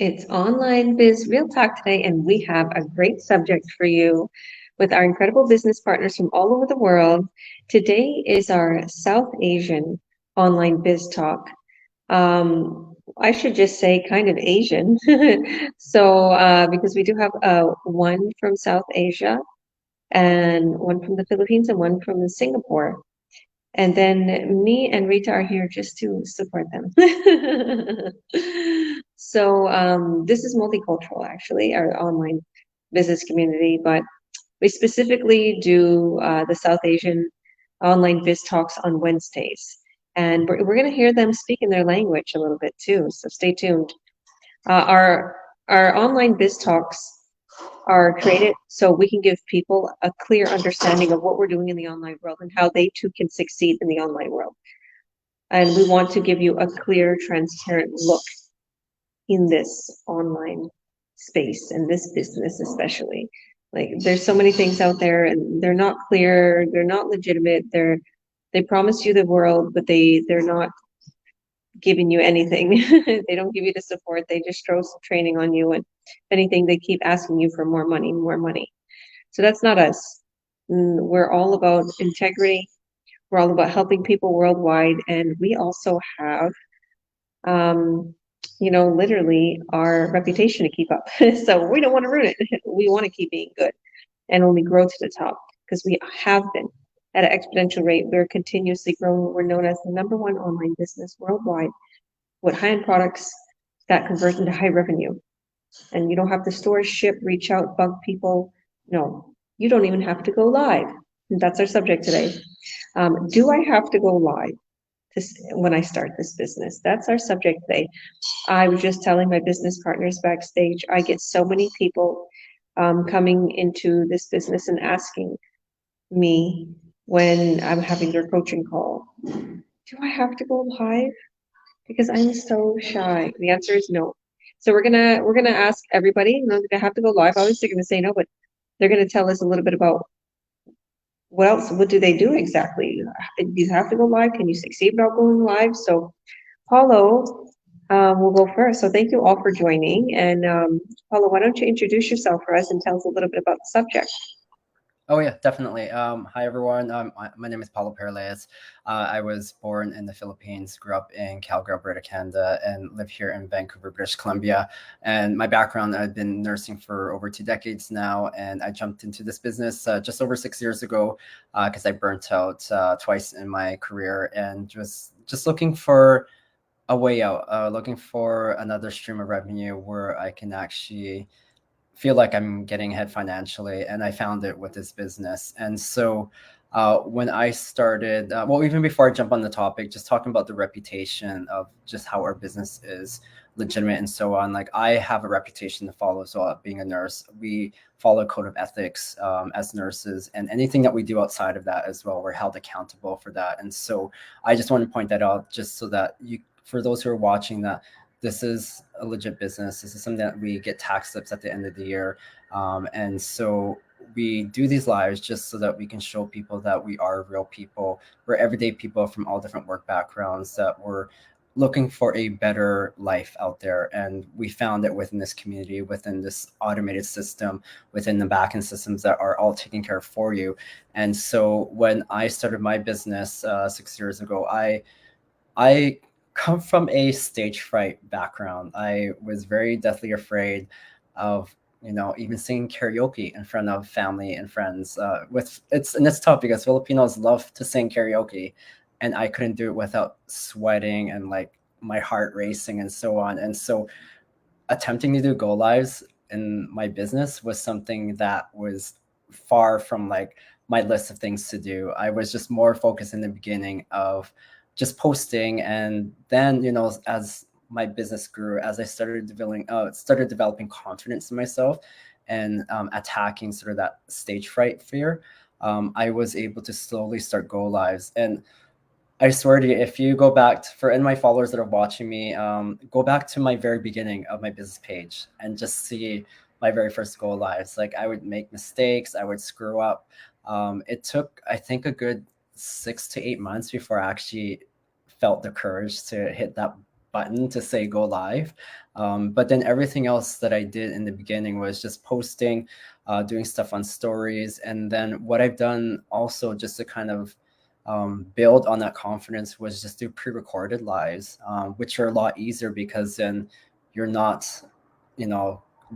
It's Online Biz Real Talk today, and we have a great subject for you with our incredible business partners from all over the world. Today is our South Asian Online Biz Talk. I should just say kind of Asian. Because we do have one from South Asia and one from the Philippines and one from Singapore. And then me and Rita are here just to support them. This is multicultural, actually, our online business community, but we specifically do the South Asian online biz talks on Wednesdays. And we're going to hear them speak in their language a little bit too, so stay tuned. Our online biz talks are created so we can give people a clear understanding of what we're doing in the online world and how they too can succeed in the online world. And we want to give you a clear, transparent look in this online space and this business, especially. Like, there's so many things out there and they're not clear, they're not legitimate, they promise you the world, but they're not giving you anything. They don't give you the support, they just throw some training on you, and if anything, they keep asking you for more money, more money. So that's not us. We're all about integrity. We're all about helping people worldwide. And we also have, um, literally our reputation to keep up. So we don't want to ruin it. We want to keep being good and only grow to the top because we have been at an exponential rate. We're continuously growing. We're known as the number one online business worldwide with high-end products that convert into high revenue. And you don't have to store, ship, reach out, bug people. No, you don't even have to go live. And that's our subject today. Do I have to go live when I start this business? That's our subject today. I was just telling my business partners backstage, I get so many people coming into this business and asking me when I'm having their coaching call, do I have to go live? Because I'm so shy. The answer is no. So we're gonna ask everybody, they have to go live. Obviously, they're gonna say no, but they're gonna tell us a little bit about what else. What do they do exactly? Do you have to go live? Can you succeed without going live? So, Paulo, will go first. So thank you all for joining. And Paulo, why don't you introduce yourself for us and tell us a little bit about the subject? Oh yeah, definitely. Hi everyone. My name is Paulo Perles. I was born in the Philippines, grew up in Calgary, Alberta, Canada, and live here in Vancouver, British Columbia. And my background, I've been nursing for over 2 decades now, and I jumped into this business just over 6 years ago because I burnt out twice in my career and just looking for a way out, looking for another stream of revenue where I can actually feel like I'm getting ahead financially, and I found it with this business. And so, when I started, well, even before I jump on the topic, just talking about the reputation of just how our business is legitimate and so on. Like I have a reputation to follow. So, being a nurse, we follow a code of ethics as nurses, and anything that we do outside of that as well, we're held accountable for that. And so, I just want to point that out, just so that you, for those who are watching, that this is a legit business. This is something that we get tax slips at the end of the year. And so we do these lives just so that we can show people that we are real people. We're everyday people from all different work backgrounds that were looking for a better life out there. And we found it within this community, within this automated system, within the backend systems that are all taken care of for you. And so when I started my business 6 years ago, I come from a stage fright background. I was very deathly afraid of, even singing karaoke in front of family and friends. It's tough because Filipinos love to sing karaoke, and I couldn't do it without sweating and like my heart racing and so on. And so attempting to do go lives in my business was something that was far from like my list of things to do. I was just more focused in the beginning of just posting, and then as my business grew, as I started developing confidence in myself and attacking sort of that stage fright fear, I was able to slowly start go lives. And I swear to you, if you go back for any of my followers that are watching me, go back to my very beginning of my business page and just see my very first go lives. Like I would make mistakes, I would screw up. It took, I think, a good 6 to 8 months before I actually felt the courage to hit that button to say go live. But then everything else that I did in the beginning was just posting, doing stuff on stories. And then what I've done also just to kind of build on that confidence was just do pre-recorded lives, which are a lot easier because then you're not,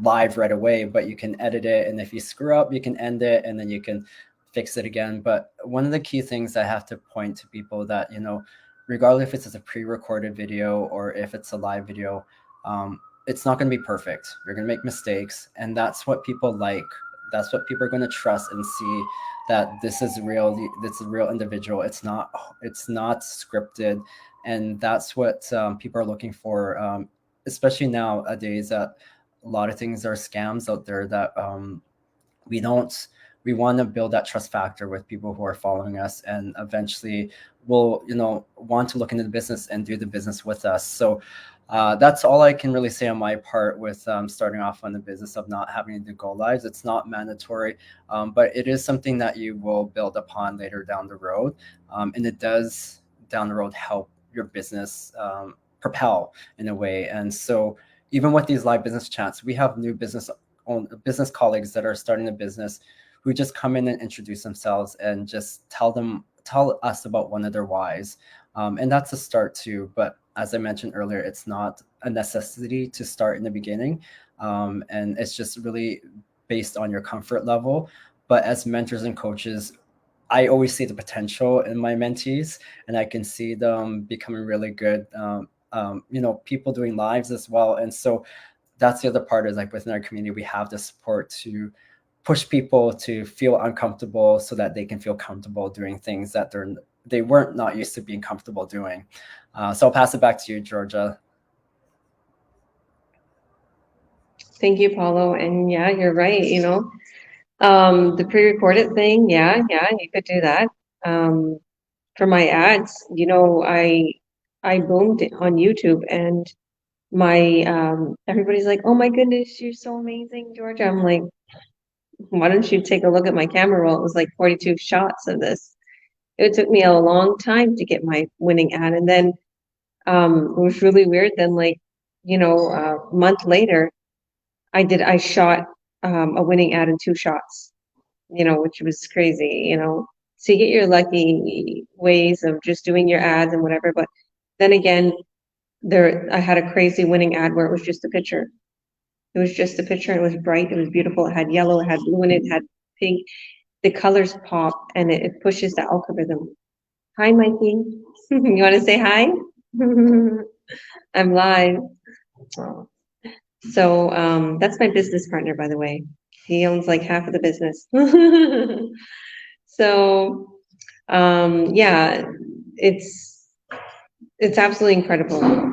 live right away, but you can edit it. And if you screw up, you can end it and then you can fix it again. But one of the key things I have to point to people that, regardless if it's a pre-recorded video or if it's a live video, it's not going to be perfect. You're going to make mistakes. And that's what people like. That's what people are going to trust and see, that this is real. This is a real individual. It's not scripted. And that's what people are looking for, especially nowadays, that a lot of things are scams out there that we want to build that trust factor with people who are following us, and eventually will want to look into the business and do the business with us. So that's all I can really say on my part with starting off on the business of not having to go lives. It's not mandatory, but it is something that you will build upon later down the road, and it does down the road help your business propel in a way. And so even with these live business chats, we have new business colleagues that are starting a business who just come in and introduce themselves and just tell us about one of their whys. And that's a start too. But as I mentioned earlier, it's not a necessity to start in the beginning. And it's just really based on your comfort level. But as mentors and coaches, I always see the potential in my mentees, and I can see them becoming really good, people doing lives as well. And so that's the other part, is like within our community, we have the support to push people to feel uncomfortable so that they can feel comfortable doing things that they weren't not used to being comfortable doing. So I'll pass it back to you, Georgia. Thank you, Paulo. And yeah, you're right. The pre-recorded thing. Yeah, you could do that. For my ads, I boomed on YouTube, and everybody's like, "Oh my goodness, you're so amazing, Georgia." I'm like, why don't you take a look at my camera roll? It was like 42 shots of this. It took me a long time to get my winning ad. And then it was really weird. Then a month later, I shot a winning ad in 2 shots, which was crazy. So you get your lucky ways of just doing your ads and whatever. But then again, I had a crazy winning ad where it was just a picture. It was just a picture. It was bright. It was beautiful. It had yellow. It had blue in it. It had pink. The colors pop, and it pushes the algorithm. Hi, Mikey. You want to say hi? I'm live. Oh. So that's my business partner, by the way. He owns like half of the business. So yeah, it's absolutely incredible.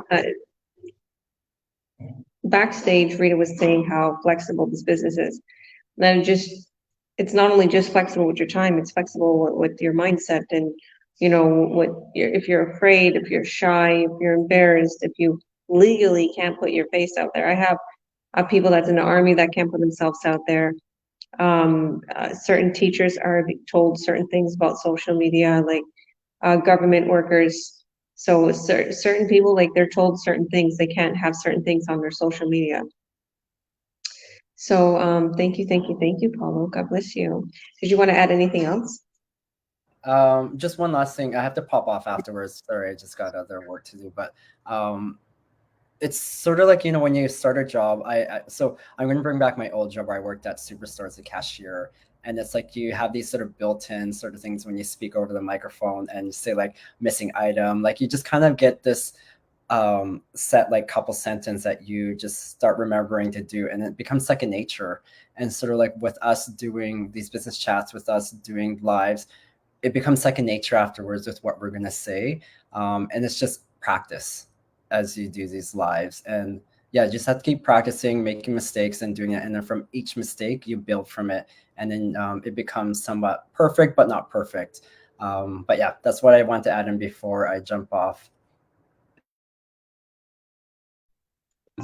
Backstage, Rita was saying how flexible this business is. And it's not only just flexible with your time, it's flexible with your mindset, and if you're afraid, if you're shy, if you're embarrassed, if you legally can't put your face out there. I have people that's in the army that can't put themselves out there. Certain teachers are told certain things about social media, like government workers. So certain people, like, they're told certain things. They can't have certain things on their social media. So thank you, Paulo. God bless you. Did you want to add anything else? Just one last thing. I have to pop off afterwards. Sorry, I just got other work to do. But it's sort of like, when you start a job, so I'm going to bring back my old job where I worked at Superstore as a cashier. And it's like you have these sort of built-in sort of things when you speak over the microphone and say like missing item, like you just kind of get this set like couple sentence that you just start remembering to do, and it becomes second nature. And sort of like with us doing these business chats, with us doing lives, it becomes second nature afterwards with what we're going to say. And it's just practice as you do these lives. And yeah, just have to keep practicing, making mistakes and doing it. And then from each mistake, you build from it. And then it becomes somewhat perfect, but not perfect. But yeah, that's what I want to add in before I jump off.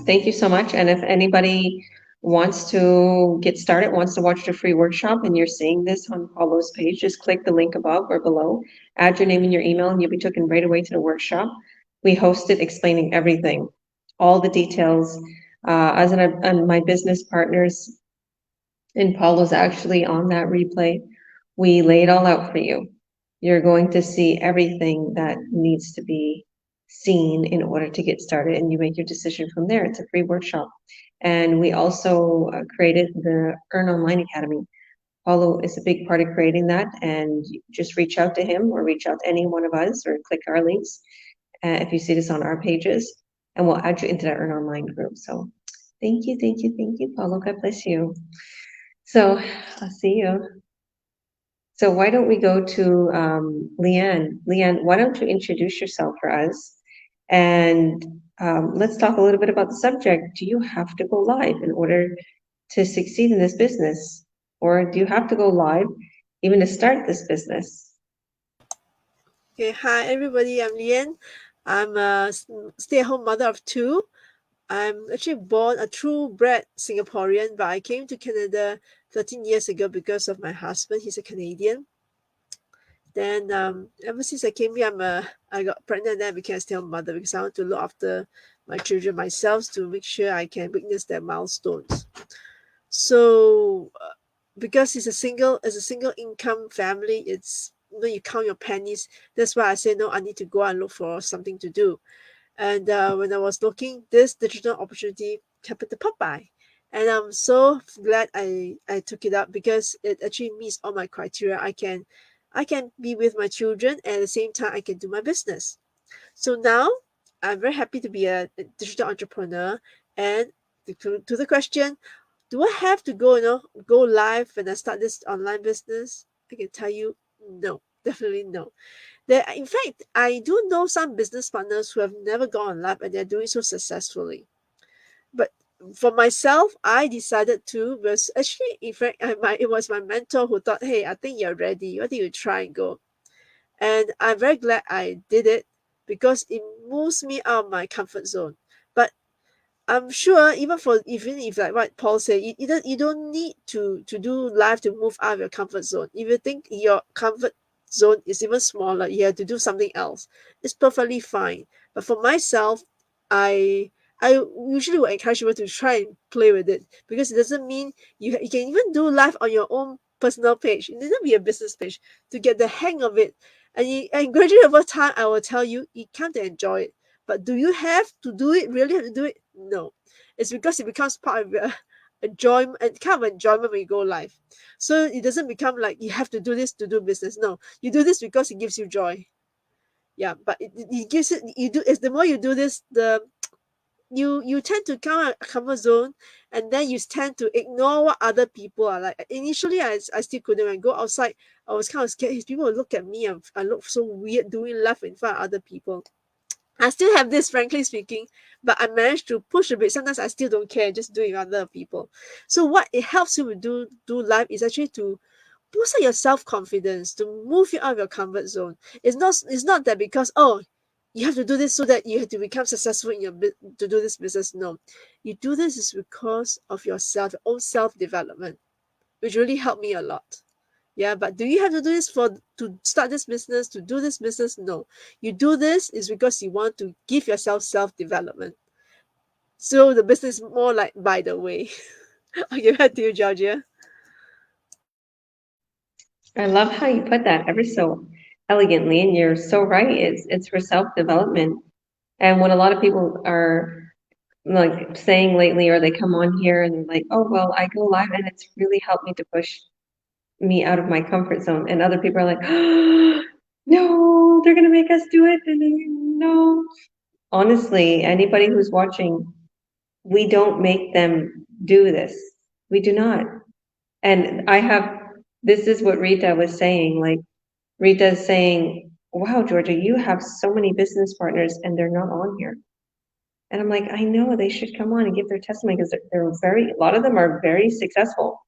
Thank you so much. And if anybody wants to get started, wants to watch the free workshop, and you're seeing this on Paulo's page, just click the link above or below, add your name and your email, and you'll be taken right away to the workshop. We host it explaining everything, all the details. And my business partners and Paula's actually on that replay. We lay it all out for you. You're going to see everything that needs to be seen in order to get started, and you make your decision from there. It's a free workshop. And we also created the Earn Online Academy. Paulo is a big part of creating that, and just reach out to him or reach out to any one of us or click our links if you see this on our pages, and we'll add you into that Earn Online group. So thank you, thank you, thank you, Paulo. God bless you. So I'll see you. So why don't we go to Leanne? Leanne, why don't you introduce yourself for us? And let's talk a little bit about the subject. Do you have to go live in order to succeed in this business? Or do you have to go live even to start this business? Okay, hi everybody, I'm Lian. I'm a stay-at-home mother of two. I'm actually born a true-bred Singaporean, but I came to Canada 13 years ago because of my husband. He's a Canadian. Then ever since I came here, I got pregnant and then I became a stay-at-home mother because I want to look after my children myself to make sure I can witness their milestones. So because it's a single income family, it's when you count your pennies. That's why I say no, I need to go and look for something to do. And when I was looking, this digital opportunity happened to pop by, and I'm so glad I took it up because it actually meets all my criteria. I can be with my children and at the same time I can do my business. So now I'm very happy to be a digital entrepreneur. And to the question, do I have to go live when I start this online business? I can tell you no, definitely no. In fact, I do know some business partners who have never gone live and they're doing so successfully. But for myself, I decided to, was actually, in fact, it was my mentor who thought, hey, I think you're ready. Why don't you try and go? And I'm very glad I did it because it moves me out of my comfort zone. But I'm sure even if like what Paul said, you don't need to do life to move out of your comfort zone. If you think your comfort zone is even smaller, you have to do something else. It's perfectly fine. But for myself, I usually will encourage people to try and play with it because it doesn't mean you can even do live on your own personal page. It doesn't be a business page to get the hang of it. And gradually over time, I will tell you, you can't enjoy it. But do you have to do it? Really have to do it? No. It's because it becomes part of your enjoyment, kind of enjoyment when you go live. So it doesn't become like you have to do this to do business. No, you do this because it gives you joy. Yeah, but it gives it. You do. It's the more you do this, the you tend to come out of comfort zone, and then you tend to ignore what other people are like. Initially, I still couldn't. When I go outside, I was kind of scared. People would look at me and I look so weird doing live in front of other people. I still have this, frankly speaking, but I managed to push a bit. Sometimes I still don't care, just do it with other people. So what it helps you to do live is actually to boost up your self-confidence, to move you out of your comfort zone. It's not that because you have to do this so that you have to become successful in to do this business. No, you do this is because of your own self-development, which really helped me a lot. Yeah, but do you have to do this to start this business, to do this business? No. You do this is because you want to give yourself self-development. So the business is more like by the way. I'll give that to you, Georgia. I love how you put that ever so elegantly, and you're so right. It's for self-development. And what a lot of people are like saying lately, or they come on here and they're like, oh, well, I go live and it's really helped me to push me out of my comfort zone. And other people are like, oh, no, they're going to make us do it. And then, no. Honestly, anybody who's watching, we don't make them do this. We do not. And this is what Rita was saying. Like, Rita's saying, wow, Georgia, you have so many business partners and they're not on here. And I'm like, I know they should come on and give their testimony because a lot of them are very successful.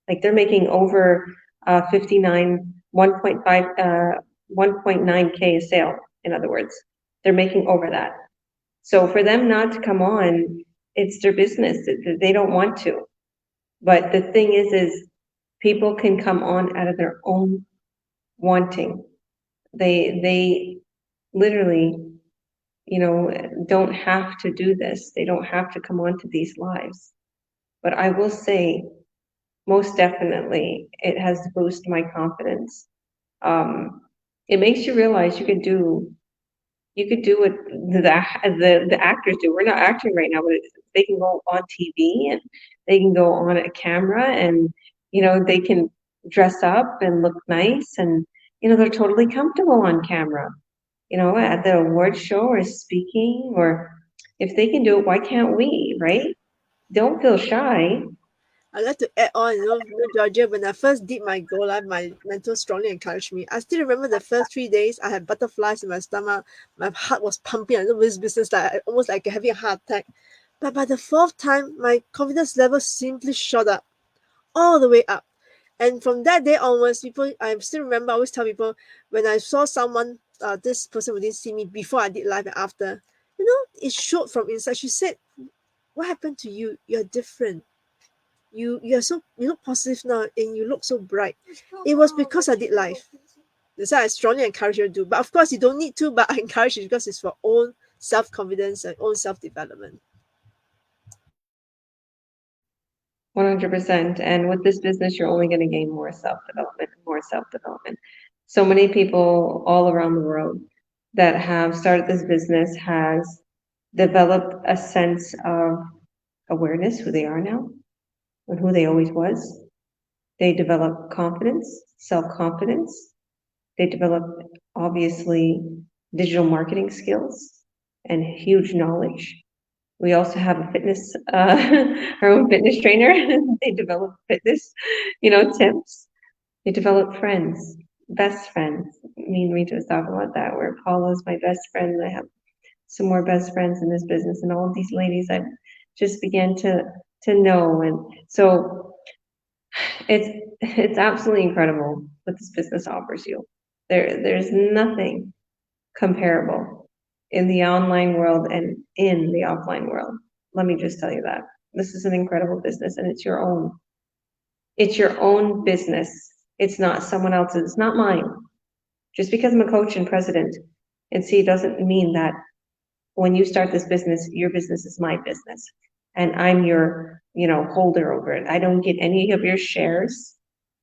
Like they're making over 1.9K a sale, in other words. They're making over that. So for them not to come on, it's their business. They don't want to. But the thing is people can come on out of their own wanting. They literally don't have to do this. They don't have to come onto these lives. But I will say, most definitely, it has boosted my confidence. It makes you realize you could do what the actors do. We're not acting right now, but they can go on TV and they can go on a camera and they can dress up and look nice and they're totally comfortable on camera. At the award show or speaking, or if they can do it, why can't we, right? Don't feel shy. I'd like to add on, Georgia, when I first did my Go Live, my mentor strongly encouraged me. I still remember the first 3 days, I had butterflies in my stomach. My heart was pumping. I know this business, almost like having a heart attack. But by the fourth time, my confidence level simply shot up, all the way up. And from that day onwards, I still remember, I always tell people, when I saw someone, this person who didn't see me before I did live and after, it showed from inside. She said, "What happened to you? You're different. You're so positive now, and you look so bright." It was because I did live. That's why I strongly encourage you to do. But of course, you don't need to. But I encourage you because it's for own self-confidence and own self-development. 100%. And with this business, you're only going to gain more self-development, more self-development. So many people all around the world that have started this business has developed a sense of awareness, who they are now and who they always was. They develop confidence, self-confidence. They develop, obviously, digital marketing skills and huge knowledge. We also have a fitness, our own fitness trainer. They develop fitness, tips. They develop friends, best friends. Me and Rita was talking about that, where Paula's my best friend, and I have some more best friends in this business, and all of these ladies I've just began to know. And so it's absolutely incredible what this business offers you. There's nothing comparable in the online world and in the offline world. Let me just tell you that. This is an incredible business, and it's your own. It's your own business. It's not someone else's. It's not mine. Just because I'm a coach and president and see doesn't mean that when you start this business, your business is my business. And I'm your, holder over it. I don't get any of your shares.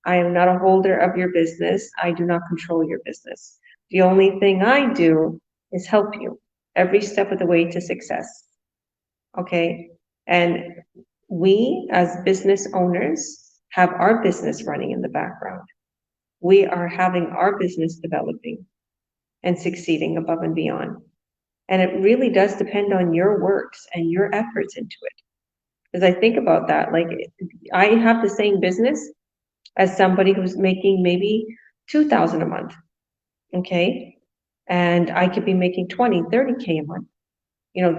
I am not a holder of your business. I do not control your business. The only thing I do is help you every step of the way to success. Okay? And we, as business owners, have our business running in the background. We are having our business developing and succeeding above and beyond. And it really does depend on your works and your efforts into it. Because I think about that, like I have the same business as somebody who's making maybe 2,000 a month. Okay. And I could be making 20, 30K a month.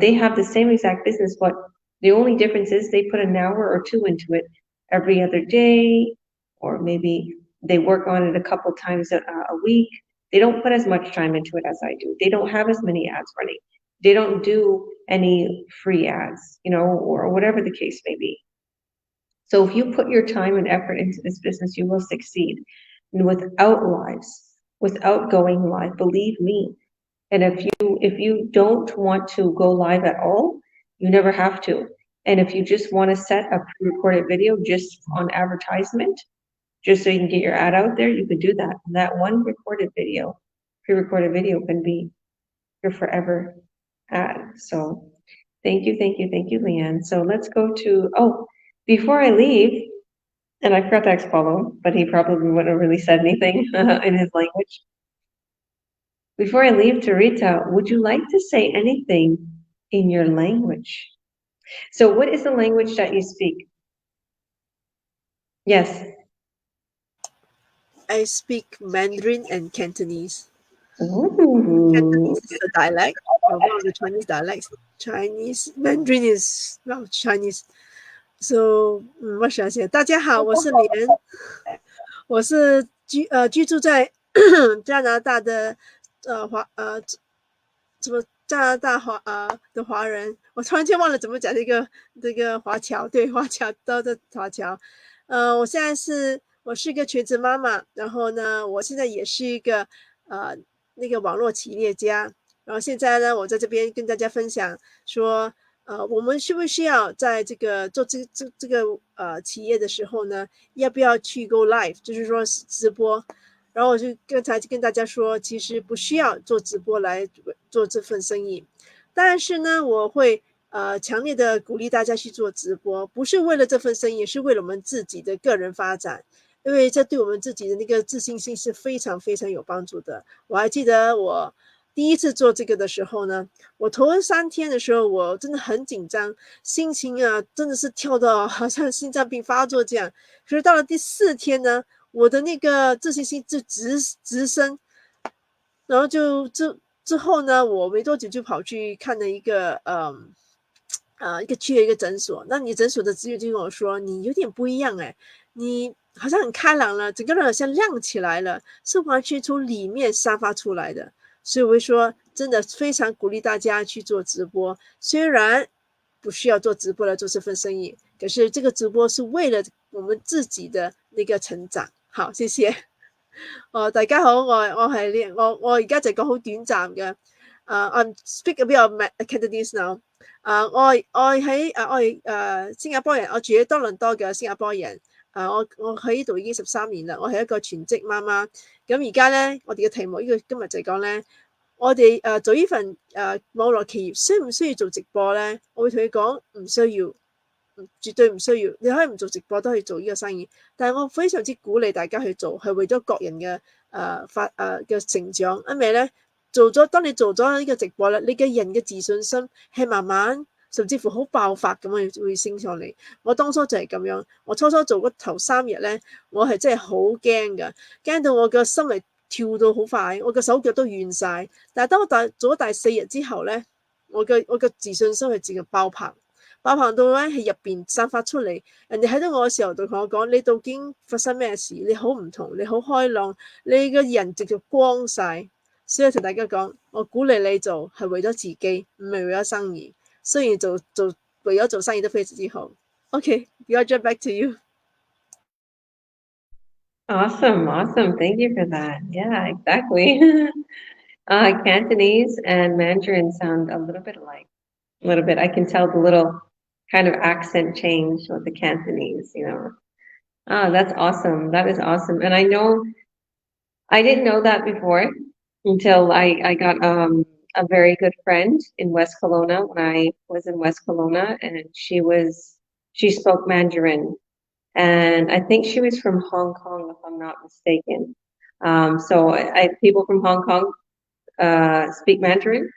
They have the same exact business, but the only difference is they put an hour or two into it every other day, or maybe they work on it a couple times a week. They don't put as much time into it as I do. They don't have as many ads running. They don't do any free ads, or whatever the case may be. So if you put your time and effort into this business, you will succeed. And without going live, believe me. And if you don't want to go live at all, you never have to. And if you just want to set a pre-recorded video just on advertisement, just so you can get your ad out there, you can do that. And that one pre-recorded video can be your forever ad. So thank you, Leanne. So let's go to, before I leave, and I forgot to ask Paulo, but he probably wouldn't have really said anything in his language. Before I leave to Rita, would you like to say anything in your language? So what is the language that you speak? Yes. I speak Mandarin and Cantonese. Ooh. Cantonese is a dialect, one of the Chinese dialects. Mandarin is Chinese. So, what should I say? 大家好，我是连，我是居住在加拿大的加拿大的华人。我突然间忘了怎么讲这个华侨，对，华侨的华侨。我现在我是一个全职妈妈，然后呢，我现在也是一个那个网络企业家。然后现在呢，我在这边跟大家分享说，我们需不需要在这个做这个企业的时候呢，要不要去 go live，就是说直播？然后我就刚才就跟大家说，其实不需要做直播来做这份生意，但是呢，我会强烈的鼓励大家去做直播，不是为了这份生意，是为了我们自己的个人发展，因为这对我们自己的那个自信心是非常非常有帮助的。我还记得我第一次做这个的时候呢，我头3天的时候，我真的很紧张，心情啊真的是跳到好像心脏病发作这样。可是到了第4天呢，我的那个自信心就直升，然后之后呢，我没多久就跑去看了一个去了一个诊所。那你诊所的职员就跟我说，你有点不一样哎，你好像很开朗了，整个人好像亮起来了，是完全从里面散发出来的。所以我会说，真的非常鼓励大家去做直播。虽然不需要做直播来做这份生意，可是这个直播是为了我们自己的那个成長。好，謝謝。大家好，我係呢，我而家就講好短暫嘅。I'm speak a bit of Cantonese now。我喺我係新加坡人，我住喺多倫多嘅新加坡人。我喺呢度已經13年啦，我係一個全職媽媽。咁而家咧，我哋嘅題目今日就係講咧，我哋做呢份網絡企業需唔需要做直播咧？我會同你講唔需要。絕對唔需要，你可以唔做直播都可以做呢個生意，但係我非常之鼓勵大家去做，係為咗個人嘅嘅成長。因為咧當你做咗呢個直播咧，你嘅人嘅自信心係慢慢甚至乎好爆發咁樣會升上嚟。我當初就係咁樣，我初做嗰頭3日咧，我係真係好驚㗎，驚到我個心嚟跳到好快，我個手腳都軟晒。但係當我做咗第4日之後咧，我嘅自信心係自然爆棚到咧喺入邊散發出嚟，人哋睇到我嘅時候就同我講：你究竟發生咩事？你好唔同，你好開朗，你個人直接光晒。所以同大家講，我鼓勵你做係為咗自己，唔係為咗生意。雖然為咗做生意都非常之好。OK，Roger back to you。Awesome, awesome. Thank you for that. Yeah, exactly. Cantonese and Mandarin sound a little bit alike. A little bit. I can tell the little kind of accent change with the Cantonese, you know. That's awesome. That is awesome. And I know I didn't know that before until I got a very good friend in West Kelowna when I was in West Kelowna, and she spoke Mandarin, and I think she was from Hong Kong, if I'm not mistaken. So people from Hong Kong speak Mandarin.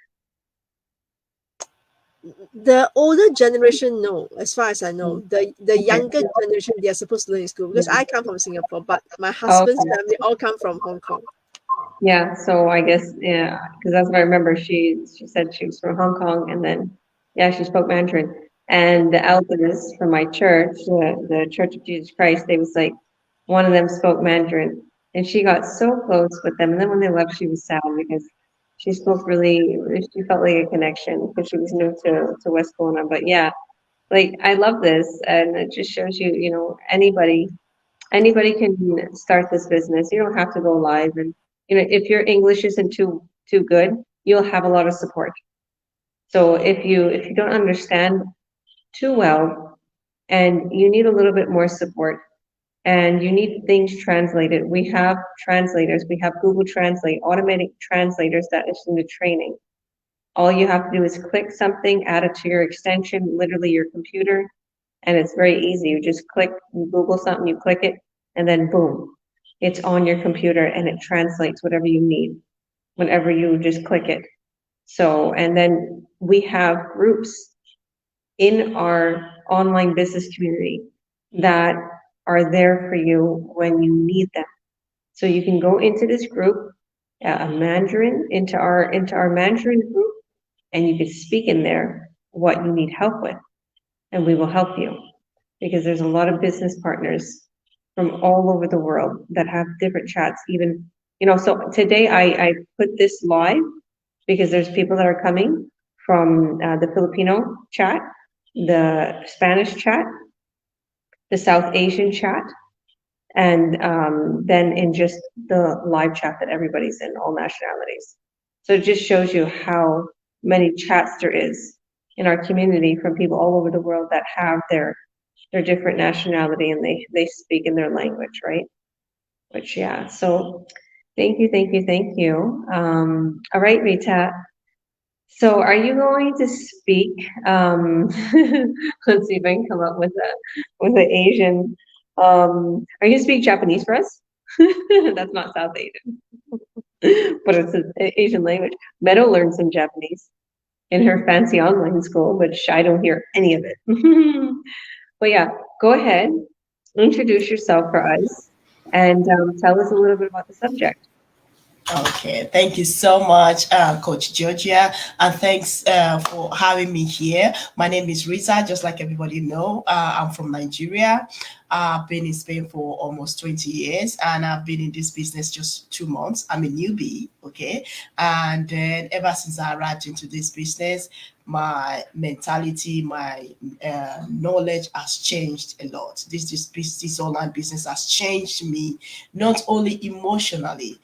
The older generation, no, as far as I know. The younger generation, they are supposed to learn in school because I come from Singapore, but my husband's family all come from Hong Kong. Yeah, so I guess because that's what I remember. She said she was from Hong Kong, and then she spoke Mandarin. And the elders from my church, the Church of Jesus Christ, they was like one of them spoke Mandarin, and she got so close with them. And then when they left, she was sad because she felt like a connection because she was new to West Kelowna. But yeah, like I love this, and it just shows you, you know, anybody can start this business. You don't have to go live, and you know, if your English isn't too good, you'll have a lot of support. So if you don't understand too well and you need a little bit more support and you need things translated, we have translators. We have Google Translate, automatic translators that is in the training. All you have to do is click something, add it to your extension, literally your computer, and it's very easy. You just click, you Google something, you click it, and then boom, it's on your computer and it translates whatever you need whenever you just click it. So, and then we have groups in our online business community that are there for you when you need them. So you can go into this group, Mandarin, into our Mandarin group, and you can speak in there what you need help with, and we will help you because there's a lot of business partners from all over the world that have different chats. Even, you know, so today I put this live because there's people that are coming from the Filipino chat, the Spanish chat, the South Asian chat, and then in just the live chat that everybody's in, all nationalities. So it just shows you how many chats there is in our community from people all over the world that have their different nationality and they speak in their language, right? Which, yeah, so thank you, thank you, thank you. All right, Rita. So are you going to speak, let's see if I can come up with an Asian, are you going to speak Japanese for us? That's not South Asian, but it's an Asian language. Meadow learned some Japanese in her fancy online school, which I don't hear any of it. But yeah, go ahead, introduce yourself for us, and tell us a little bit about the subject. Okay, thank you so much, Coach Georgia, and thanks for having me here. My name is Rita, just like everybody know. I'm from Nigeria. I've been in Spain for almost 20 years, and I've been in this business just 2 months. I'm a newbie, okay? And then ever since I arrived into this business, my mentality, my knowledge has changed a lot. This online business has changed me, not only emotionally,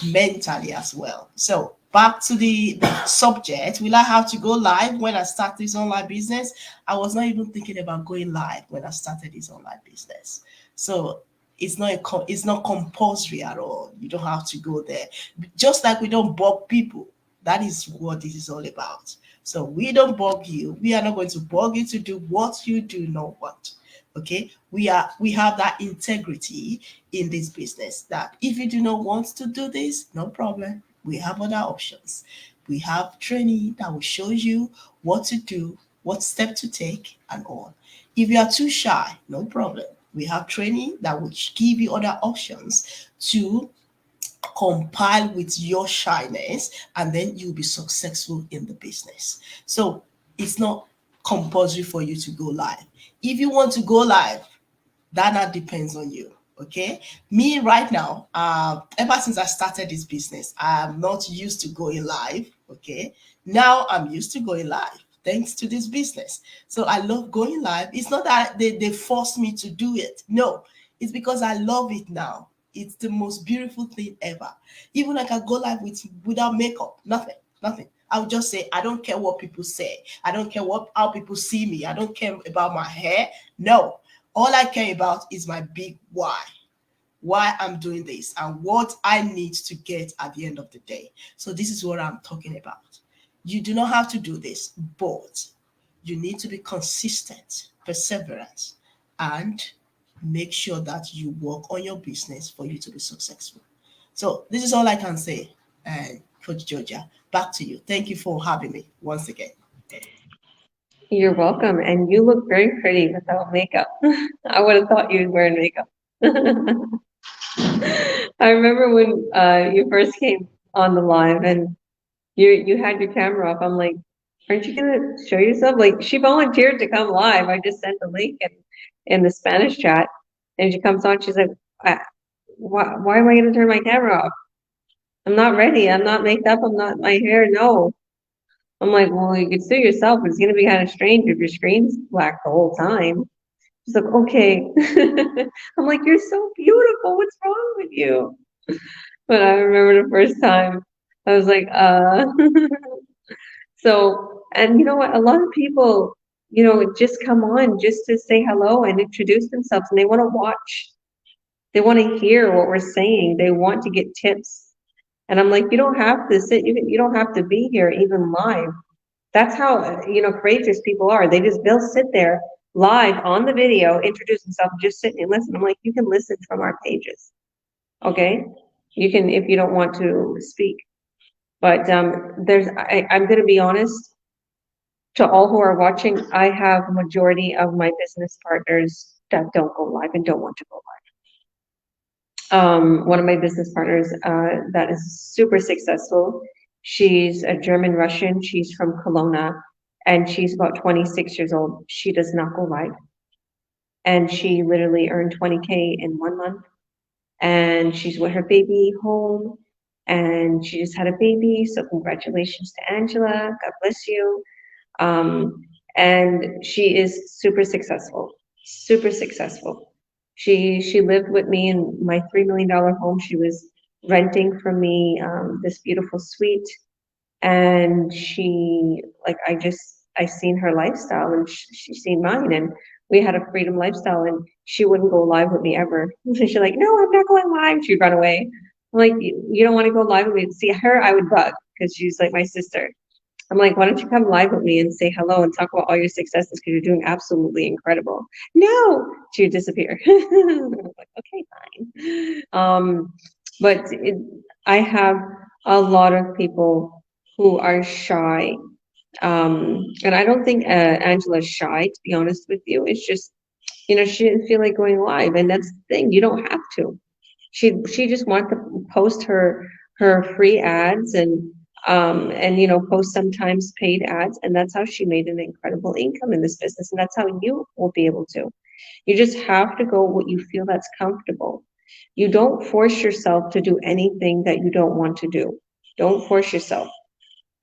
mentally as well. So back to the subject, will I have to go live when I start this online business? I was not even thinking about going live when I started this online business. So it's not compulsory at all. You don't have to go there. Just like we don't bug people. That is what this is all about. So we don't bug you. We are not going to bug you to do what you do not want. Okay, we have that integrity in this business that if you do not want to do this, no problem, we have other options. We have training that will show you what to do, what step to take, and all. If you are too shy, no problem, we have training that will give you other options to compile with your shyness, and then you'll be successful in the business. So it's not compulsory for you to go live. If you want to go live, that now depends on you. Okay, me right now, ever since I started this business, I'm not used to going live. Okay, now I'm used to going live thanks to this business. So I love going live. It's not that they force me to do it. No, it's because I love it now. It's the most beautiful thing ever. Even I can go live without makeup, nothing. I would just say, I don't care what people say. I don't care how people see me. I don't care about my hair. No, all I care about is my big why I'm doing this and what I need to get at the end of the day. So this is what I'm talking about. You do not have to do this, but you need to be consistent, perseverant, and make sure that you work on your business for you to be successful. So this is all I can say. And Coach Georgia, back to you. Thank you for having me once again. You're welcome, and you look very pretty without makeup. I would have thought you were wearing makeup. I remember when you first came on the live and you had your camera off. I'm like, aren't you gonna show yourself? Like she volunteered to come live. I just sent the link in the Spanish chat, and she comes on. She's like, why am I gonna turn my camera off? I'm not ready. I'm not maked up. I'm not my hair. No. I'm like, well, you could sue yourself, but it's gonna be kind of strange if your screen's black the whole time. She's like, okay. I'm like, you're so beautiful. What's wrong with you? But I remember the first time I was like, So, and you know what? A lot of people, just come on just to say hello and introduce themselves, and they want to watch. They want to hear what we're saying. They want to get tips. And I'm like, you don't have to sit, you don't have to be here even live. That's how, courageous people are. They'll sit there live on the video, introduce themselves, just sit and listen. I'm like, you can listen from our pages. Okay? You can, if you don't want to speak. But I'm going to be honest, to all who are watching, I have a majority of my business partners that don't go live and don't want to go live. One of my business partners that is super successful, she's a German Russian, she's from Kelowna, and she's about 26 years old. She does not go live. And she literally earned 20K in 1 month. And she's with her baby home, and she just had a baby. So congratulations to Angela. God bless you. And she is super successful, super successful. She lived with me in my $3 million home. She was renting from me this beautiful suite. And she, like, I seen her lifestyle, and she seen mine, and we had a freedom lifestyle, and she wouldn't go live with me ever. She's like, no, I'm not going live. She'd run away. I'm like, you don't want to go live with me? See her, I would bug because she's like my sister. I'm like, why don't you come live with me and say hello and talk about all your successes because you're doing absolutely incredible. No, she would disappear. I'm like, okay, fine. But I have a lot of people who are shy. And I don't think Angela's shy, to be honest with you. It's just, she didn't feel like going live, and that's the thing. You don't have to. She just wanted to post her free ads and post sometimes paid ads, and that's how she made an incredible income in this business, and that's how you will be able to. You just have to go what you feel that's comfortable. You don't force yourself to do anything that you don't want to do. Don't force yourself.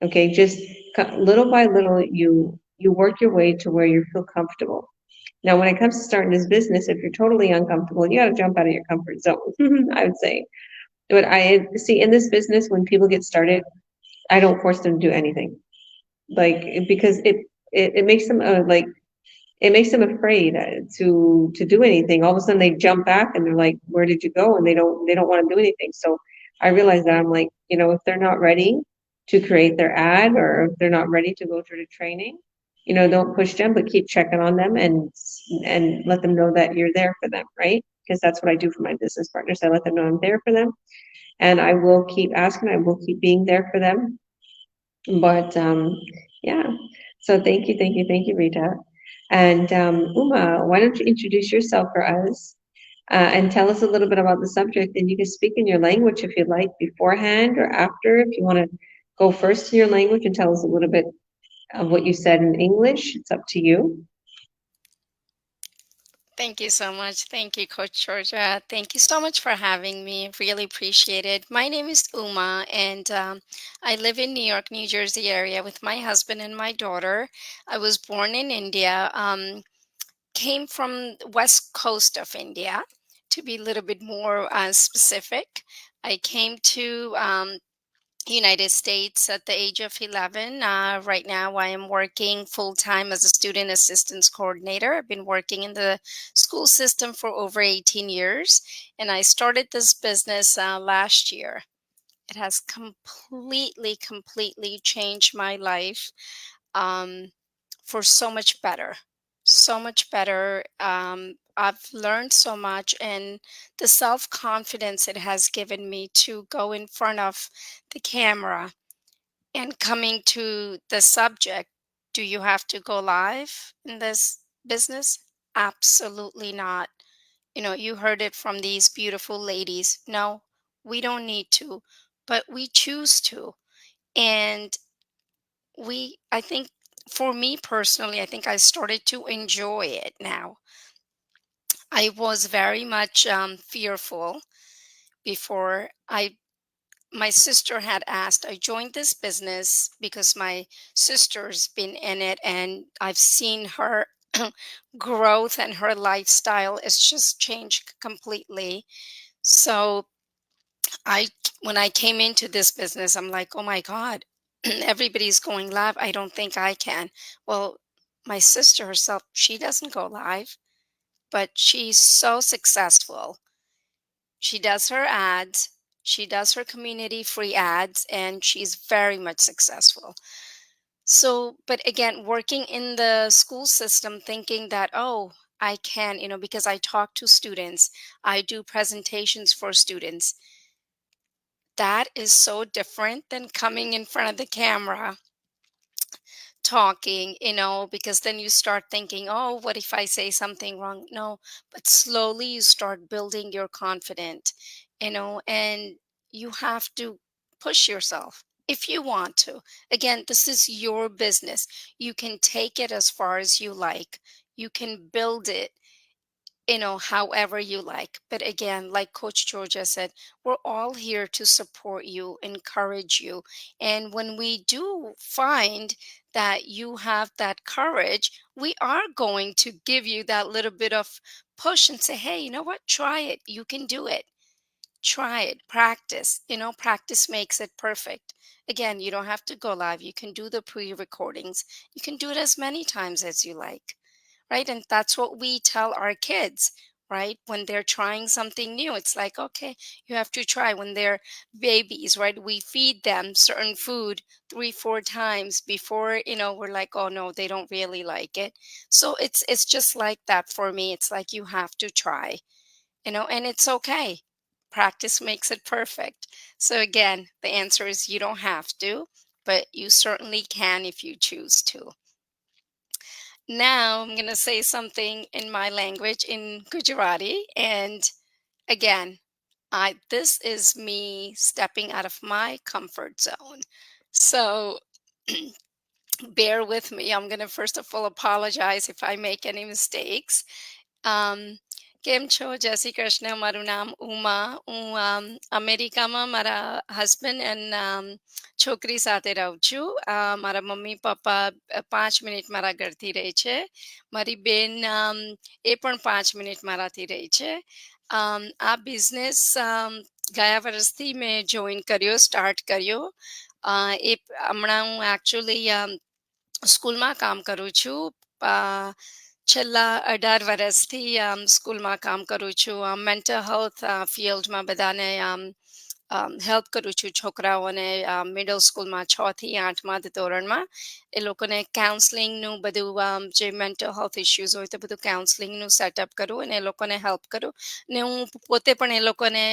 Okay, just little by little, you work your way to where you feel comfortable. Now, when it comes to starting this business, if you're totally uncomfortable, you got to jump out of your comfort zone, I would say. But I see in this business, when people get started, I don't force them to do anything, like, because it makes them like, it makes them afraid to do anything. All of a sudden, they jump back and they're like, "Where did you go?" And they don't want to do anything. So I realize that I'm like, if they're not ready to create their ad, or if they're not ready to go through the training, don't push them, but keep checking on them and let them know that you're there for them, right? Because that's what I do for my business partners. I let them know I'm there for them, and I will keep asking. I will keep being there for them. But yeah. So thank you, Rita. And Uma, why don't you introduce yourself for us and tell us a little bit about the subject? And you can speak in your language if you'd like, beforehand or after. If you want to go first in your language and tell us a little bit of what you said in English, it's up to you. Thank you so much. Thank you, Coach Georgia. Thank you so much for having me. Really appreciate it. My name is Uma, and I live in New York, New Jersey area with my husband and my daughter. I was born in India, came from the west coast of India, to be a little bit more specific. I came to United States at the age of 11. Right now, I am working full time as a student assistance coordinator. I've been working in the school system for over 18 years, and I started this business last year. It has completely changed my life um, for so much better. So much better. I've learned so much, and the self confidence it has given me to go in front of the camera. And coming to the subject, do you have to go live in this business? Absolutely not. You heard it from these beautiful ladies. No, we don't need to, but we choose to. And I think for me personally, I think I started to enjoy it now. I was very much fearful before. My sister had asked. I joined this business because my sister's been in it, and I've seen her growth, and her lifestyle has just changed completely. So I when I came into this business, I'm like, oh my God, everybody's going live. I don't think I can. Well, my sister herself, she doesn't go live, but she's so successful. She does her ads, she does her community free ads, and she's very much successful. So, but again, working in the school system, thinking that, oh, I can, because I talk to students, I do presentations for students. That is so different than coming in front of the camera talking, because then you start thinking, oh, what if I say something wrong? No, but slowly you start building your confidence, and you have to push yourself if you want to. Again, this is your business. You can take it as far as you like, you can build it however you like. But again, like Coach Georgia said, we're all here to support you, encourage you. And when we do find that you have that courage, we are going to give you that little bit of push and say, hey, you know what? Try it. You can do it. try it, practice. Practice makes it perfect. Again, you don't have to go live. You can do the pre-recordings. You can do it as many times as you like, right? And that's what we tell our kids, right? When they're trying something new, it's like, okay, you have to try. When they're babies, right? We feed them certain food 3 4 times before, we're like, oh no, they don't really like it. So it's just like that for me. It's like you have to try, and it's okay. Practice makes it perfect. So again, the answer is you don't have to, but you certainly can if you choose to. Now I'm going to say something in my language, in Gujarati. And again, this is me stepping out of my comfort zone. So bear with me. I'm going to first of all apologize if I make any mistakes. કેમ છો? જય શ્રી કૃષ્ણ. મારું નામ ઉમા. હું અમેરિકામાં મારા husband and છોકરી સાથે રહું છું. મારા મમ્મી પપ્પા 5 મિનિટ મારા ઘરથી રહે છે. મારી બેન એ પણ 5 મિનિટ મારાથી રહે છે. આ બિઝનેસ ગયા વર્ષથી મેં જોઈન કર્યો, સ્ટાર્ટ કર્યો. એ હમણાં હું એકચ્યુઅલી સ્કૂલમાં કામ કરું છું. છેલ્લા 18 વર્ષથી સ્કૂલમાં કામ કરું છું. મેન્ટલ હેલ્થ ફિલ્ડમાં બધાને હેલ્પ કરું છું. છોકરાઓને મિડલ સ્કૂલમાં 6 થી 8મા ધોરણમાં એ લોકોને કાઉન્સલિંગનું બધું, જે મેન્ટલ હેલ્થ ઇશ્યુઝ હોય તો બધું કાઉન્સલિંગનું સેટઅપ કરું અને એ લોકોને હેલ્પ કરું. ને હું પોતે પણ એ લોકોને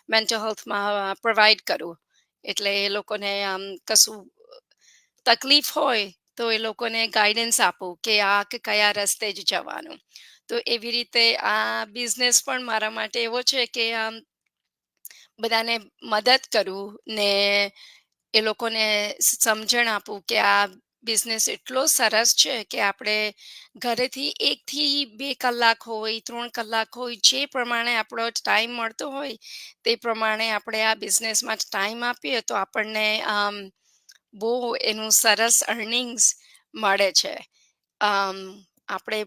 મેન્ટલ હેલ્થમાં પ્રોવાઈડ કરું. એટલે એ લોકોને કશું તકલીફ હોય તો એ લોકોને ગાઈડન્સ આપું કે કયા રસ્તે જ જવાનું. તો એવી રીતે આ બિઝનેસ પણ મારા માટે એવો છે કે બધાને મદદ કરું ને એ લોકોને સમજણ આપું કે આ બિઝનેસ એટલો સરસ છે કે આપણે ઘરેથી 1 થી 2 કલાક હોય, 3 કલાક હોય, જે પ્રમાણે આપણો ટાઈમ મળતો હોય તે પ્રમાણે આપણે આ બિઝનેસમાં ટાઈમ આપીએ તો આપણને બહુ એનું સરસ અર્નિંગ્સ મળે છે. આપણે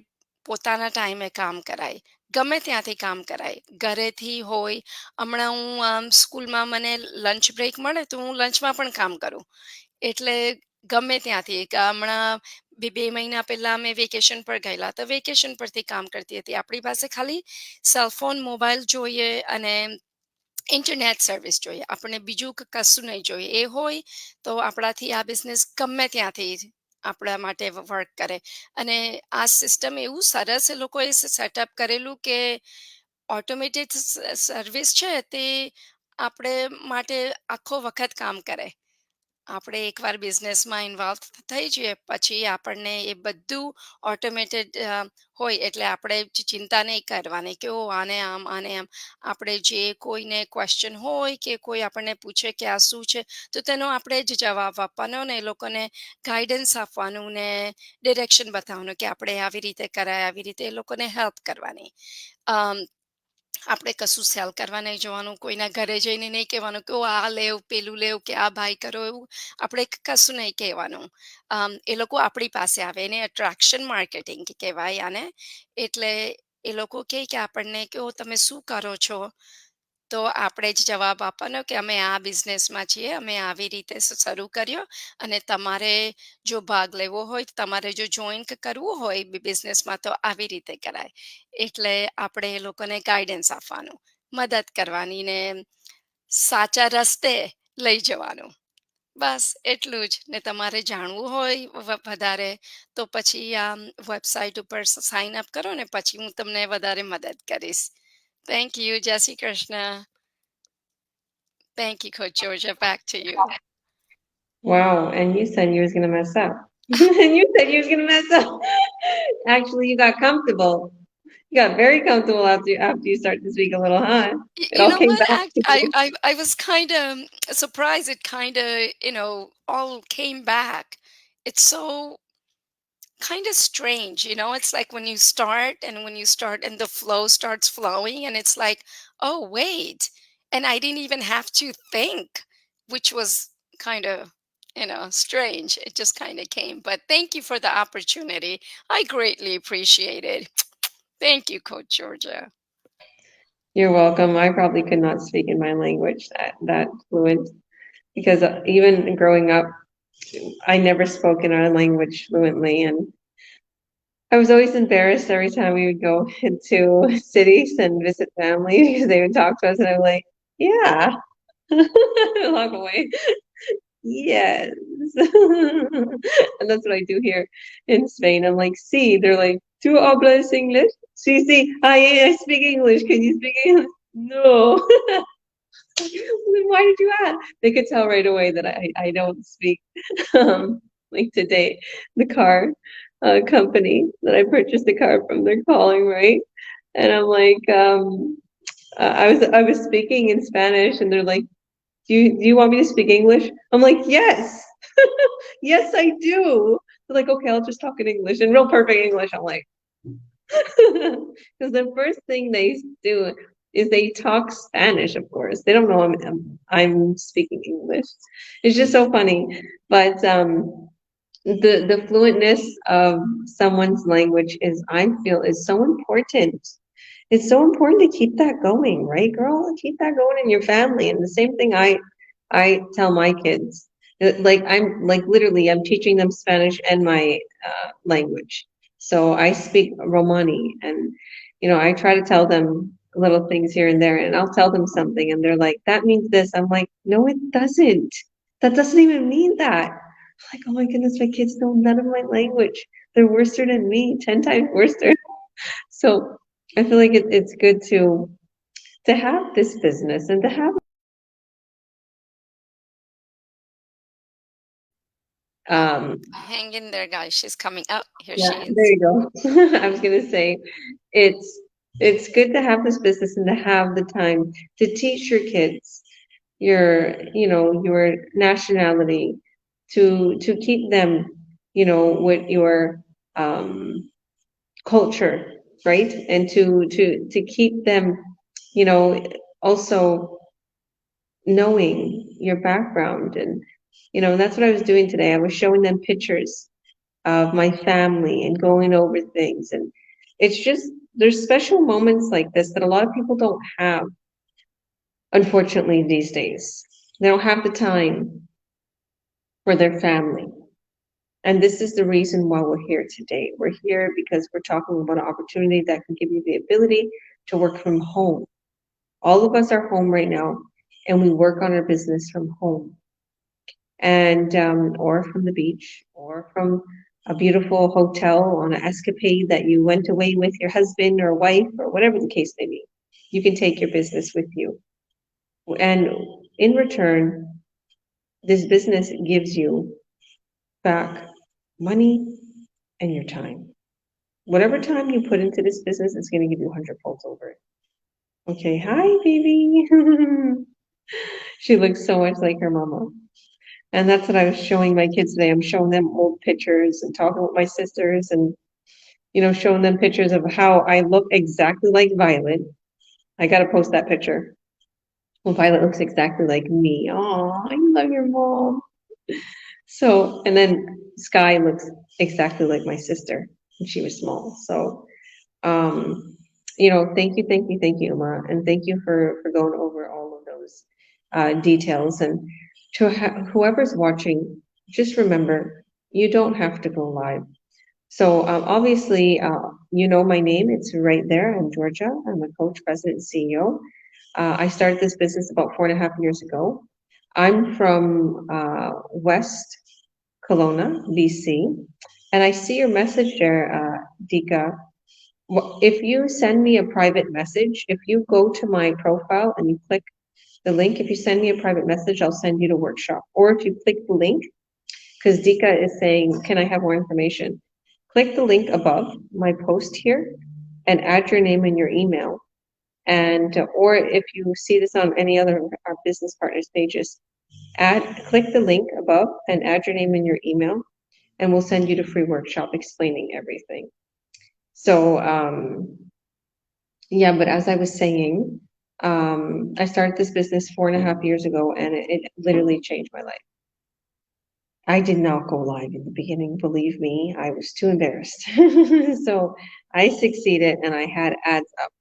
પોતાના ટાઈમે કામ કરાય, ગમે ત્યાંથી કામ કરાય, ઘરેથી હોય. હમણાં હું સ્કૂલમાં મને લંચ બ્રેક મળે તો હું લંચમાં પણ કામ કરું. એટલે ગમે ત્યાંથી. હમણાં 2 મહિના પહેલા અમે વેકેશન પર ગયેલા, તો વેકેશન પરથી કામ કરતી હતી. આપણી પાસે ખાલી સેલફોન, મોબાઈલ જોઈએ અને ઇન્ટરનેટ સર્વિસ જોઈએ. આપણને બીજું કશું નહીં જોઈએ. એ હોય તો આપણાથી આ બિઝનેસ ગમે ત્યાંથી આપણા માટે વર્ક કરે. અને આ સિસ્ટમ એવું સરસ એ લોકોએ સેટઅપ કરેલું કે ઓટોમેટેડ સર્વિસ છે તે આપણે માટે આખો વખત કામ કરે. આપણે એકવાર બિઝનેસમાં ઇન્વોલ્વ થઈ જઈએ પછી આપણને એ બધું ઓટોમેટેડ હોય એટલે આપણે ચિંતા નહીં કરવાની કે આને આમ. આપણે જે કોઈને ક્વેશ્ચન હોય કે કોઈ આપણને પૂછે કે આ શું છે તો તેનો આપણે જ જવાબ આપવાનો ને એ લોકોને ગાઈડન્સ આપવાનું ને ડિરેક્શન બતાવવાનું કે આપણે આવી રીતે કરાય, આવી રીતે એ લોકોને હેલ્પ કરવાની. આપણે કશું સેલ કરવા નહીં જવાનું, કોઈના ઘરે જઈને નહીં કહેવાનું કે આ લેવ, પેલું લેવ, કે આ ભાઈ કરો, એવું આપણે કશું નહીં કહેવાનું. એ લોકો આપણી પાસે આવે, એને એટ્રેક્શન માર્કેટિંગ કહેવાય આને. એટલે એ લોકો કહે કે આપણને કે તમે શું કરો છો, તો આપણે જ જવાબ આપવાનો કે અમે આ બિઝનેસમાં છીએ, અમે આવી રીતે શરૂ કર્યો અને તમારે જો ભાગ લેવો હોય, તમારે જો જોઈન કરવું હોય બિઝનેસમાં તો આવી રીતે કરાય. એટલે આપણે એ લોકોને ગાઈડન્સ આપવાનું, મદદ કરવાની ને સાચા રસ્તે લઈ જવાનું. બસ એટલું જ. ને તમારે જાણવું હોય વધારે તો પછી આ વેબસાઇટ ઉપર સાઇન અપ કરો ને પછી હું તમને વધારે મદદ કરીશ. Thank you. Jai Shri Krishna. Thank you, Coach Georgia. Back to you. Wow, and you said you was gonna mess up. And you said you was gonna mess up. Actually, you got comfortable. You got very comfortable after you start to speak a little, huh? It You all know came what? back to you. I was kind of surprised. It kind of, all came back. It's so kind of strange, it's like when you start and the flow starts flowing and it's like, oh wait, and I didn't even have to think, which was kind of, strange. It just kind of came. But thank you for the opportunity. I greatly appreciate it. Thank you, Coach Georgia. You're welcome. I probably could not speak in my language that fluent because even growing up, I never spoke in our language fluently, and I was always embarrassed every time we would go into cities and visit family because they would talk to us, and I'm like, yeah, walk away. Yes. And that's what I do here in Spain. I'm like, see, they're like, ¿tú hablas English? Sí, sí, I speak English. Can you speak English? No. Then why did you ask? They could tell right away that I don't speak. Like today, the car company that I purchased the car from, they're calling, right? And I'm like, I was speaking in Spanish, and they're like, do you want me to speak English? I'm like, yes, yes, I do. They're like, okay, I'll just talk in English, in real perfect English. I'm like, because the first thing they do is they talk Spanish, of course. They don't know I'm speaking English. It's just so funny. But the fluentness of someone's language is, I feel, is so important. It's so important to keep that going, right, girl? Keep that going in your family. And the same thing I tell my kids. Like I'm like literally I'm teaching them Spanish and my language. So I speak Romani, and I try to tell them little things here and there, and I'll tell them something and they're like, that means this. I'm like, no, it doesn't. That doesn't even mean that. I'm like, oh my goodness, my kids know none of my language. They're worse than me, 10 times worse. So I feel like it's good to have this business and to have Hang in there, guys. She's coming. Oh, here yeah, she is. there you go. I was gonna say it's good to have this business and to have the time to teach your kids your nationality, to keep them with your culture, right? And to keep them you know also knowing your background. And that's what I was doing today. I was showing them pictures of my family and going over things. And it's just, there's special moments like this that a lot of people don't have, unfortunately, these days. They don't have the time for their family. And this is the reason why we're here today. We're here because we're talking about an opportunity that can give you the ability to work from home. All of us are home right now, and we work on our business from home, and or from the beach, or from a beautiful hotel on an escapade that you went away with your husband or wife, or whatever the case may be. You can take your business with you, and in return, this business gives you back money and your time. Whatever time you put into this business, it's going to give you 100-fold over it. Okay, hi, baby. She looks so much like her mama. And that's what I was showing my kids today. I'm showing them old pictures and talking with my sisters, and showing them pictures of how I look exactly like Violet. I gotta post that picture. Well, Violet looks exactly like me. Oh, I love your mom. So, and then Sky looks exactly like my sister when she was small. So, thank you, Uma, and thank you for going over all of those details. And to whoever's watching, just remember, you don't have to go live. So obviously, my name. It's right there. I'm Georgia. I'm a coach, president, CEO. I started this business about 4.5 years ago. I'm from West Kelowna, BC. And I see your message there, Dika. If you send me a private message, if you go to my profile and you click the link, if you send me a private message, I'll send you the workshop. Or if you click the link, because Dika is saying, can I have more information? Click the link above my post here and add your name and your email. And or if you see this on any other of our business partners pages, click the link above and add your name and your email, and we'll send you the free workshop explaining everything. So yeah, but as I was saying, I started this business 4.5 years ago, and it literally changed my life. I did not go live in the beginning, believe me. I was too embarrassed. So I succeeded, and I had ads up.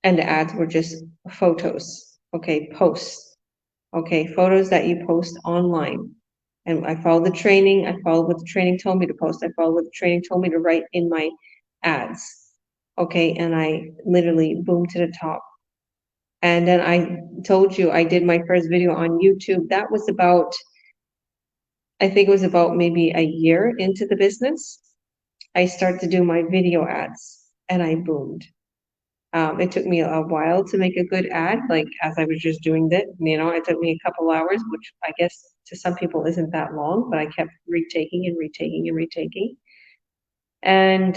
And the ads were just photos, okay, posts, okay, photos that you post online. And I followed the training, I followed what the training told me to post, I followed what the training told me to write in my ads, okay, and I literally boomed to the top. And then I told you I did my first video on YouTube. That was about, I think it was about maybe a year into the business. I started to do my video ads and I boomed. It took me a while to make a good ad, like as I was just doing that, it took me a couple hours, which I guess to some people isn't that long, but I kept retaking and retaking and retaking. And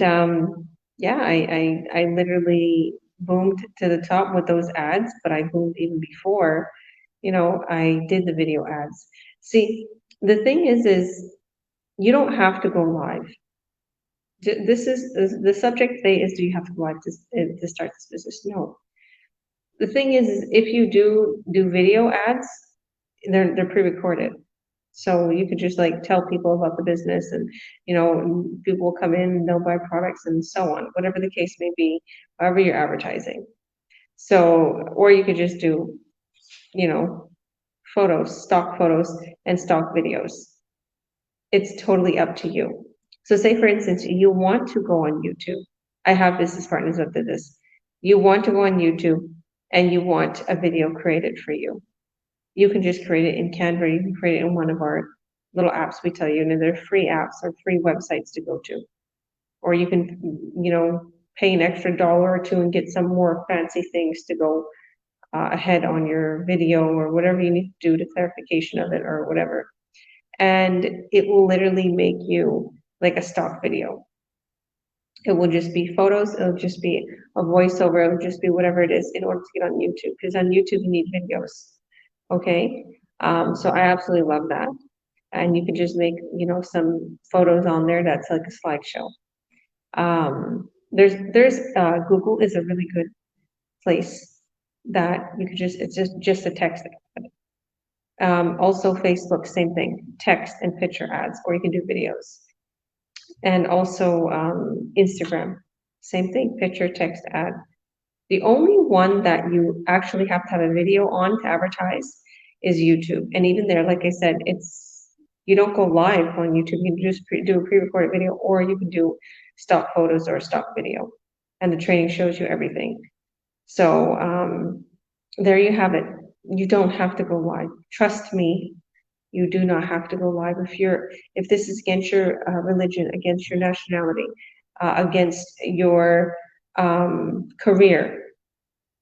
yeah, I literally boomed to the top with those ads, but I boomed even before, I did the video ads. See, the thing is you don't have to go live. This is the subject today is, do you have to go live to start this business? No. The thing is if you do video ads, they're pre-recorded. So you could just like tell people about the business and, people will come in and they'll buy products and so on, whatever the case may be, however you're advertising. So, or you could just do, photos, stock photos and stock videos. It's totally up to you. So say for instance, you want to go on YouTube. I have business partners that did this. You want to go on YouTube and you want a video created for you. You can just create it in Canva. You can create it in one of our little apps we tell you, and they're free apps or free websites to go to. Or you can, pay an extra $1 or $2 and get some more fancy things to go ahead on your video or whatever you need to do to clarification of it or whatever. And it will literally make you like a stock video. It will just be photos, it'll just be a voiceover, it'll just be whatever it is in order to get on YouTube, because on YouTube you need videos. Okay, so I absolutely love that. And you can just make, some photos on there that's like a slideshow. There's Google is a really good place that you could it's just a text. Also Facebook, same thing, text and picture ads, or you can do videos. And also Instagram, same thing, picture, text, ad. The only one that you actually have to have a video on to advertise is YouTube. And even there, like I said, you don't go live on YouTube. You can just do a pre-recorded video, or you can do stock photos or stock video. And the training shows you everything. So there you have it. You don't have to go live. Trust me, you do not have to go live. If this is against your religion, against your nationality, against your career,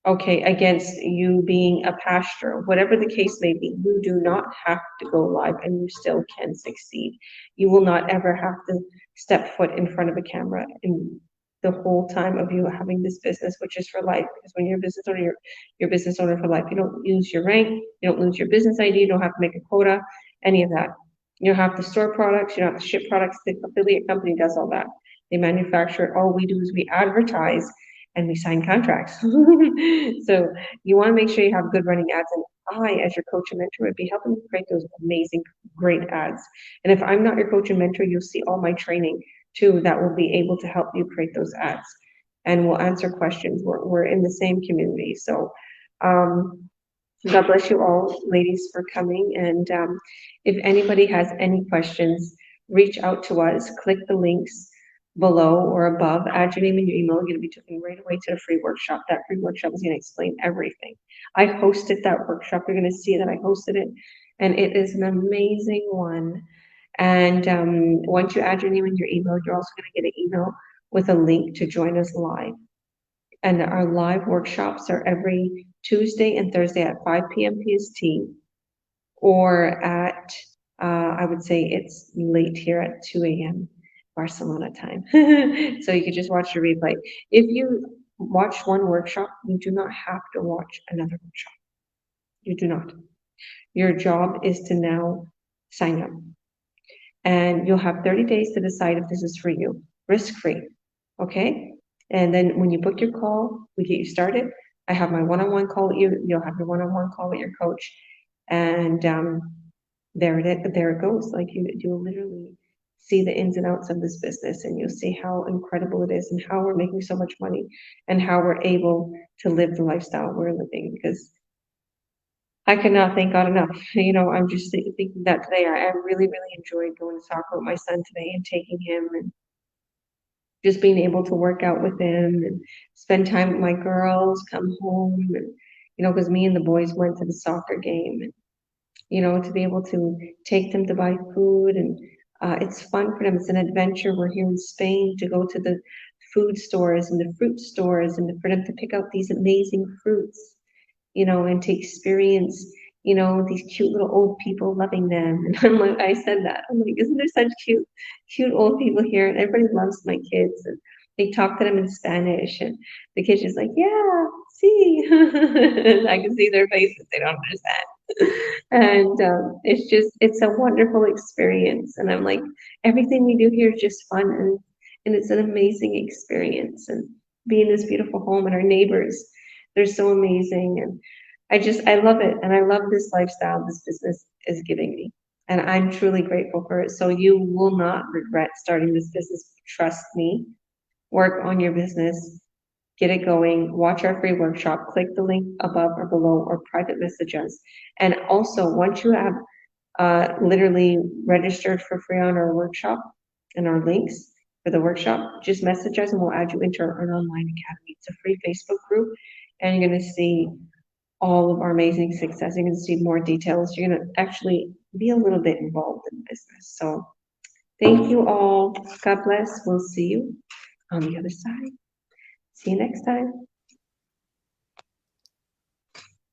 okay, against you being a pastor, whatever the case may be, you do not have to go live and you still can succeed. You will not ever have to step foot in front of a camera in the whole time of you having this business, which is for life. Because when you're a business owner, you're a business owner for life. You don't lose your rank, you don't lose your business ID, you don't have to make a quota, any of that. You don't have to store products, you don't have to ship products. The affiliate company does all that. They manufacture it. All we do is we advertise and we sign contracts. So you want to make sure you have good running ads. And I, as your coach and mentor, would be helping you create those amazing, great ads. And if I'm not your coach and mentor, you'll see all my training too that will be able to help you create those ads. And we'll answer questions. We're in the same community. So God bless you all, ladies, for coming. And if anybody has any questions, reach out to us. Click the links below or above, add your name and your email. You're going to be taken right away to the free workshop. That free workshop is going to explain everything. I hosted that workshop. You're going to see that I hosted it, and it is an amazing one. And once you add your name and your email, you're also going to get an email with a link to join us live. And our live workshops are every Tuesday and Thursday at 5 p.m. PST, or at, I would say it's late here at 2 a.m. Barcelona time. So you can just watch the replay. If you watch one workshop, you do not have to watch another workshop. You do not. Your job is to now sign up. And you'll have 30 days to decide if this is for you, risk-free, okay? And then when you book your call, we get you started. I have my one-on-one call with you. You'll have your one-on-one call with your coach. And there it goes. Like you literally see the ins and outs of this business, and you'll see how incredible it is and how we're making so much money and how we're able to live the lifestyle we're living, because I cannot thank God enough. You know, I'm just thinking that today I really, really enjoyed going to soccer with my son today and taking him and just being able to work out with him and spend time with my girls, come home, and, you know, because me and the boys went to the soccer game, and, you know, to be able to take them to buy food, and it's fun for them. It's an adventure. We're here in Spain to go to the food stores and the fruit stores and for them to pick out these amazing fruits, you know, and to experience, you know, these cute little old people loving them. And I'm like, I said that. I'm like, isn't there such cute old people here? And everybody loves my kids. And they talk to them in Spanish. And the kids just like, yeah, see. And I can see their faces. They don't understand. And it's a wonderful experience. And I'm like, everything we do here is just fun. And it's an amazing experience. And be in this beautiful home, and our neighbors, they're so amazing. And I love it. And I love this lifestyle this business is giving me. And I'm truly grateful for it. So you will not regret starting this business. Trust me. Work on your business. Get it going. Watch our free workshop. Click the link above or below or private message us. And also, once you have literally registered for free on our workshop and our links for the workshop, just message us and we'll add you into our online academy. It's a free Facebook group, and you're going to see all of our amazing success. You're going to see more details. You're going to actually be a little bit involved in business. So thank you all. God bless. We'll see you on the other side. See you next time.